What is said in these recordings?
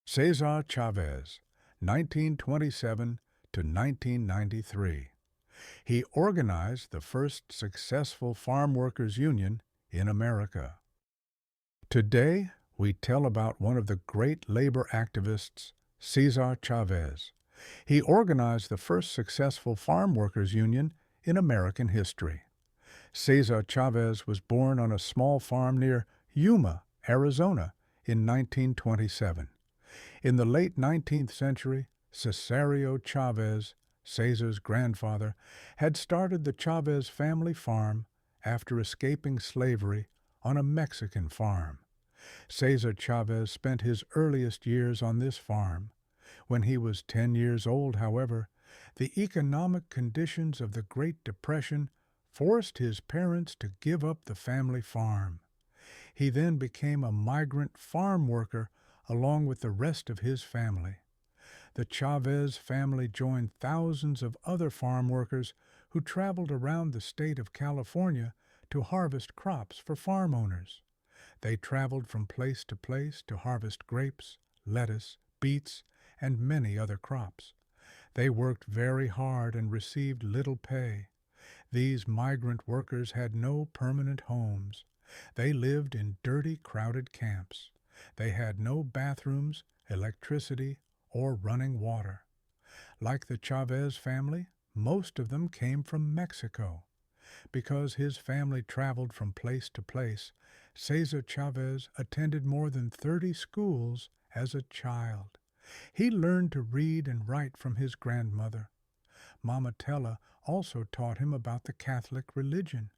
Cesar Chavez, 1927 to 1993. He organized the first successful farm workers union in America. Today, we tell about one of the great labor activists, Cesar Chavez. He organized the first successful farm workers union in American history. Cesar Chavez was born on a small farm near Yuma, Arizona, in 1927. In the late 19th century, Cesar Chavez, Cesar's grandfather, had started the Chavez family farm after escaping slavery on a Mexican farm. Cesar Chavez spent his earliest years on this farm. When he was 10 years old, however, the economic conditions of the Great Depression forced his parents to give up the family farm. He then became a migrant farm worker along with the rest of his family. The Chavez family joined thousands of other farm workers who traveled around the state of California to harvest crops for farm owners. They traveled from place to harvest grapes, lettuce, beets, and many other crops. They worked very hard and received little pay. These migrant workers had no permanent homes. They lived in dirty, crowded camps. They had no bathrooms, electricity, or running water. Like the Chavez family, most of them came from Mexico. Because his family traveled from place to place, Cesar Chavez attended more than 30 schools as a child. He learned to read and write from his grandmother. Mama Tella also taught him about the Catholic religion.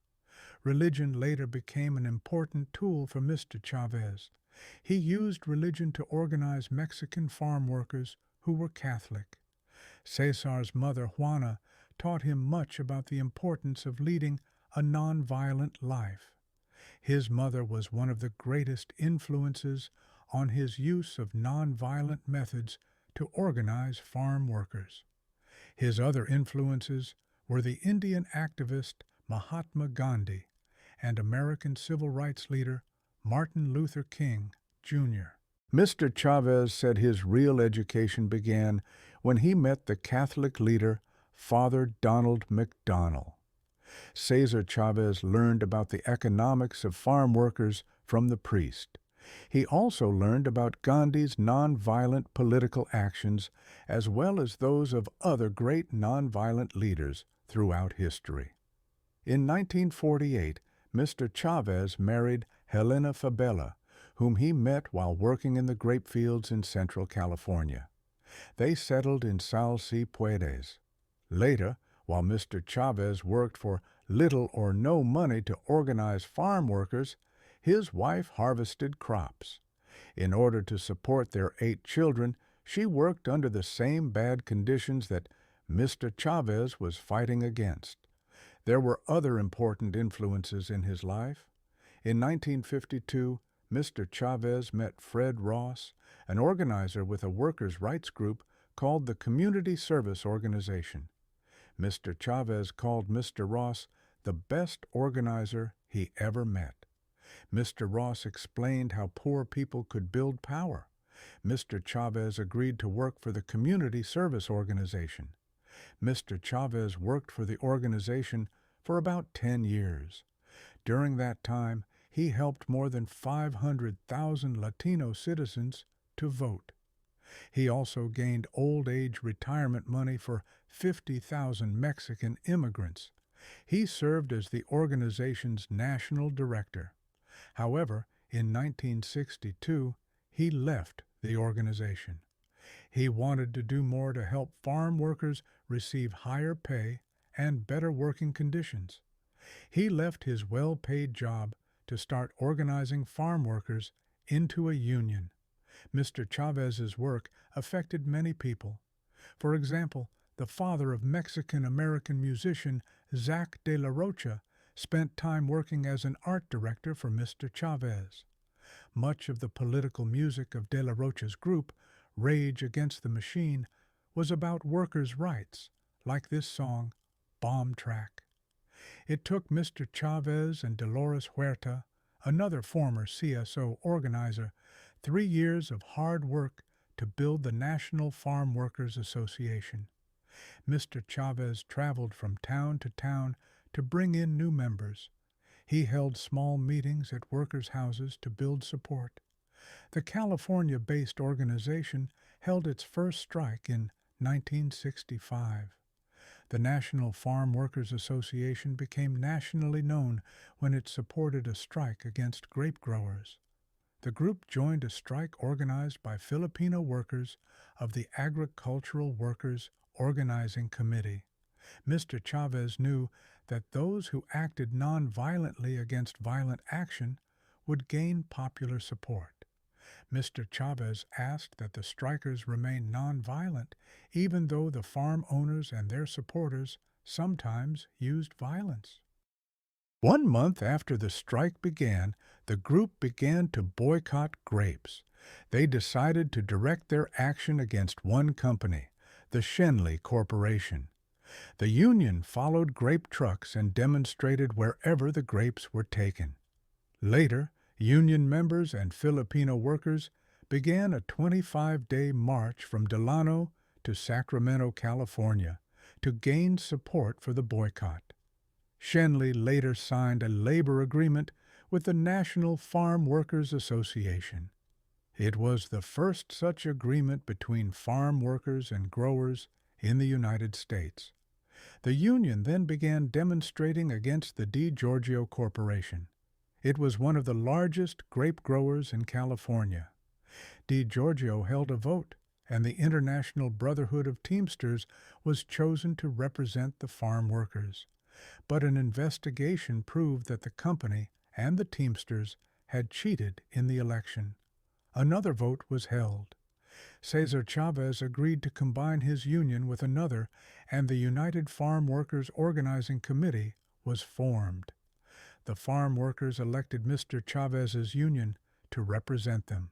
Religion later became an important tool for Mr. Chavez. He used religion to organize Mexican farm workers who were Catholic. Cesar's mother, Juana, taught him much about the importance of leading a nonviolent life. His mother was one of the greatest influences on his use of nonviolent methods to organize farm workers. His other influences were the Indian activist Mahatma Gandhi and American civil rights leader Martin Luther King, Jr. Mr. Chavez said his real education began when he met the Catholic leader Father Donald McDonnell. Cesar Chavez learned about the economics of farm workers from the priest. He also learned about Gandhi's nonviolent political actions as well as those of other great nonviolent leaders throughout history. In 1948, Mr. Chavez married Helena Fabela, whom he met while working in the grape fields in Central California. They settled in Salsi Puedes. Later, while Mr. Chavez worked for little or no money to organize farm workers, his wife harvested crops. In order to support their 8 children, she worked under the same bad conditions that Mr. Chavez was fighting against. There were other important influences in his life. In 1952, Mr. Chavez met Fred Ross, an organizer with a workers' rights group called the Community Service Organization. Mr. Chavez called Mr. Ross the best organizer he ever met. Mr. Ross explained how poor people could build power. Mr. Chavez agreed to work for the Community Service Organization. Mr. Chavez worked for the organization for about 10 years. During that time, he helped more than 500,000 Latino citizens to vote. He also gained old age retirement money for 50,000 Mexican immigrants. He served as the organization's national director. However, in 1962, he left the organization. He wanted to do more to help farm workers receive higher pay and better working conditions. He left his well-paid job to start organizing farm workers into a union. Mr. Chavez's work affected many people. For example, the father of Mexican-American musician Zack de la Rocha spent time working as an art director for Mr. Chavez. Much of the political music of de la Rocha's group, Rage Against the Machine, was about workers' rights, like this song, Bomb Track. It took Mr. Chavez and Dolores Huerta, another former CSO organizer, 3 years of hard work to build the National Farm Workers Association. Mr. Chavez traveled from town to town to bring in new members. He held small meetings at workers' houses to build support. The California-based organization held its first strike in 1965. The National Farm Workers Association became nationally known when it supported a strike against grape growers. The group joined a strike organized by Filipino workers of the Agricultural Workers Organizing Committee. Mr. Chavez knew that those who acted non-violently against violent action would gain popular support. Mr. Chavez asked that the strikers remain non-violent, even though the farm owners and their supporters sometimes used violence. 1 month after the strike began, the group began to boycott grapes. They decided to direct their action against one company, the Schenley Corporation. The union followed grape trucks and demonstrated wherever the grapes were taken. Later, union members and Filipino workers began a 25-day march from Delano to Sacramento, California, to gain support for the boycott. Schenley later signed a labor agreement with the National Farm Workers Association. It was the first such agreement between farm workers and growers in the United States. The union then began demonstrating against the DiGiorgio Corporation. It was one of the largest grape growers in California. DiGiorgio held a vote, and the International Brotherhood of Teamsters was chosen to represent the farm workers. But an investigation proved that the company and the Teamsters had cheated in the election. Another vote was held. Cesar Chavez agreed to combine his union with another, and the United Farm Workers Organizing Committee was formed. The farm workers elected Mr. Chavez's union to represent them.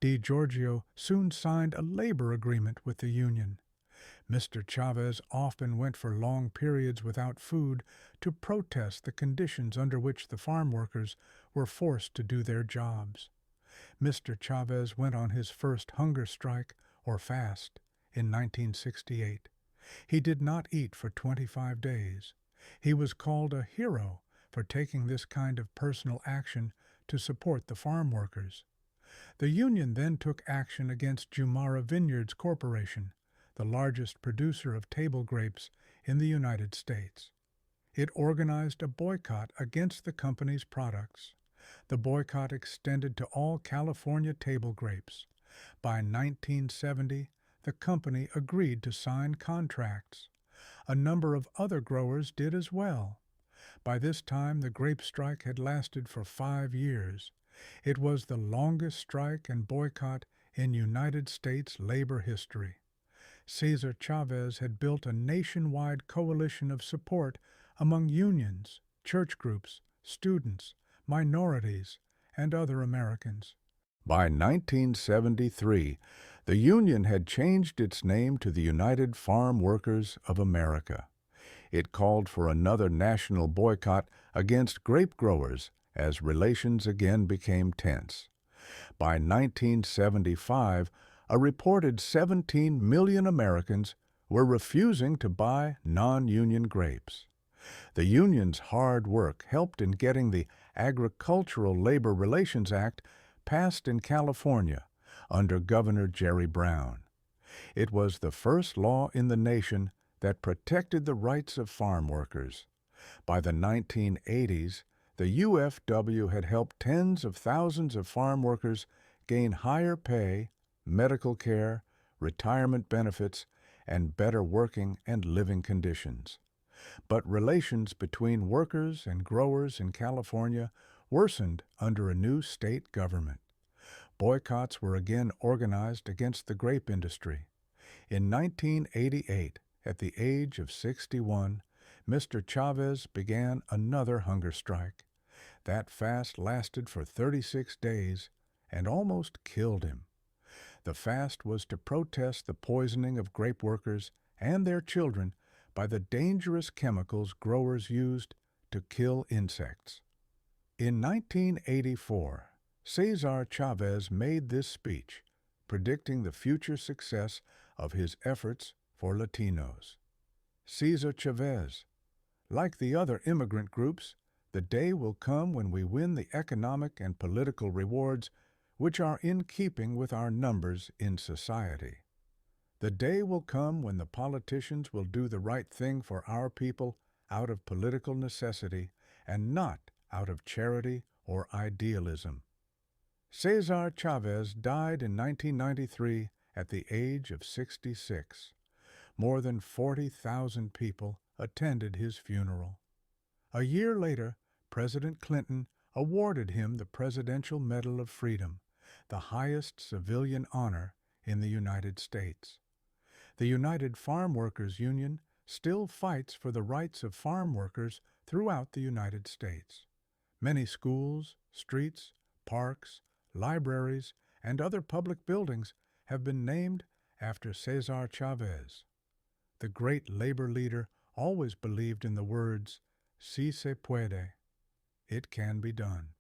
DiGiorgio soon signed a labor agreement with the union. Mr. Chavez often went for long periods without food to protest the conditions under which the farm workers were forced to do their jobs. Mr. Chavez went on his first hunger strike, or fast, in 1968. He did not eat for 25 days. He was called a hero for taking this kind of personal action to support the farm workers. The union then took action against Jumara Vineyards Corporation, the largest producer of table grapes in the United States. It organized a boycott against the company's products. The boycott extended to all California table grapes. By 1970, the company agreed to sign contracts. A number of other growers did as well. By this time, the grape strike had lasted for 5 years. It was the longest strike and boycott in United States labor history. Cesar Chavez had built a nationwide coalition of support among unions, church groups, students, minorities, and other Americans. By 1973, the union had changed its name to the United Farm Workers of America. It called for another national boycott against grape growers as relations again became tense. By 1975, a reported 17 million Americans were refusing to buy non-union grapes. The union's hard work helped in getting the Agricultural Labor Relations Act passed in California under Governor Jerry Brown. It was the first law in the nation that protected the rights of farm workers. By the 1980s, the UFW had helped tens of thousands of farm workers gain higher pay, medical care, retirement benefits, and better working and living conditions. But relations between workers and growers in California worsened under a new state government. Boycotts were again organized against the grape industry. In 1988, at the age of 61, Mr. Chavez began another hunger strike. That fast lasted for 36 days and almost killed him. The fast was to protest the poisoning of grape workers and their children by the dangerous chemicals growers used to kill insects. In 1984, Cesar Chavez made this speech predicting the future success of his efforts for Latinos. Cesar Chavez. Like the other immigrant groups, the day will come when we win the economic and political rewards which are in keeping with our numbers in society. The day will come when the politicians will do the right thing for our people out of political necessity and not out of charity or idealism. Cesar Chavez died in 1993 at the age of 66. More than 40,000 people attended his funeral. A year later, President Clinton awarded him the Presidential Medal of Freedom, the highest civilian honor in the United States. The United Farm Workers Union still fights for the rights of farm workers throughout the United States. Many schools, streets, parks, libraries, and other public buildings have been named after Cesar Chavez. The great labor leader always believed in the words, "Si se puede," it can be done.